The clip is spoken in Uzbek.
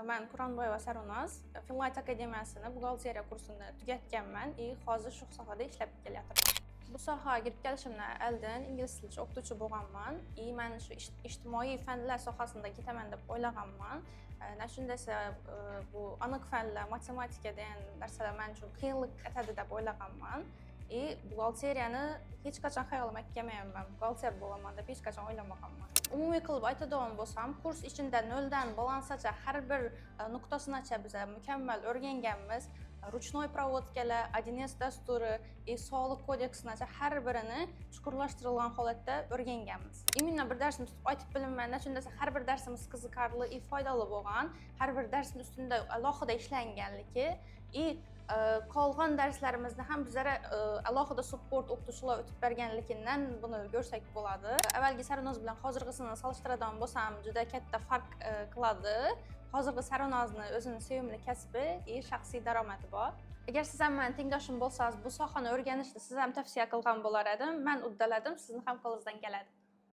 Mən Quranboyeva Sarvinoz, Finlight Akademiyasını buğalteriya kursunu tugatganman və hozir shu sohada ishlab kelyapman. Bu sohaga girib kelishimdan oldin ingliz tilida o'qituvchi bo'lganman. Men shu ijtimoiy fanlar sohasida ketaman deb o'ylaganman. Shunda esa bu aniq fanlar, matematika degan narsalar men uchun qiyinlik etadi deb o'ylaganman. Buğalteriyani hech qachon xayolimga kelmaganman. Buğalter bo'laman deb hech qachon o'ylamaganman. Umumiy qilib aytadigan bo'lsam, kurs ichida noldan balansgacha har bir nuqtasinacha biz mukammal o'rganganmiz. Ruchnoy provodkalar, 1С dasturi, sog'liq kodeksinacha har birini chuqurlashtirilgan holatda o'rganganmiz. Imенно bir darsni tutib aytib bilmayman, shunda har bir darsimiz qiziqarli va foydali bo'lgan, har bir darsning ustida alohida ishlanganligi qolgan darslarimizni ham bizlara alohida support o'qituvchilar o'tib berganligidan buni ko'rsak bo'ladi. Avvalgi Sarvinoz bilan hozirgisini solishtiradigan bo'lsam, juda katta farq qiladi. Hozirgi Sarvinozni o'zining sevimli kasbi, shaxsiy daromadi bor. Agar siz ham meni tengdoshim bo'lsangiz, bu sohani o'rganishni siz ham tavsiya qilgan bo'lar edim. Men uddaladim, sizning ham qo'lingizdan keladi.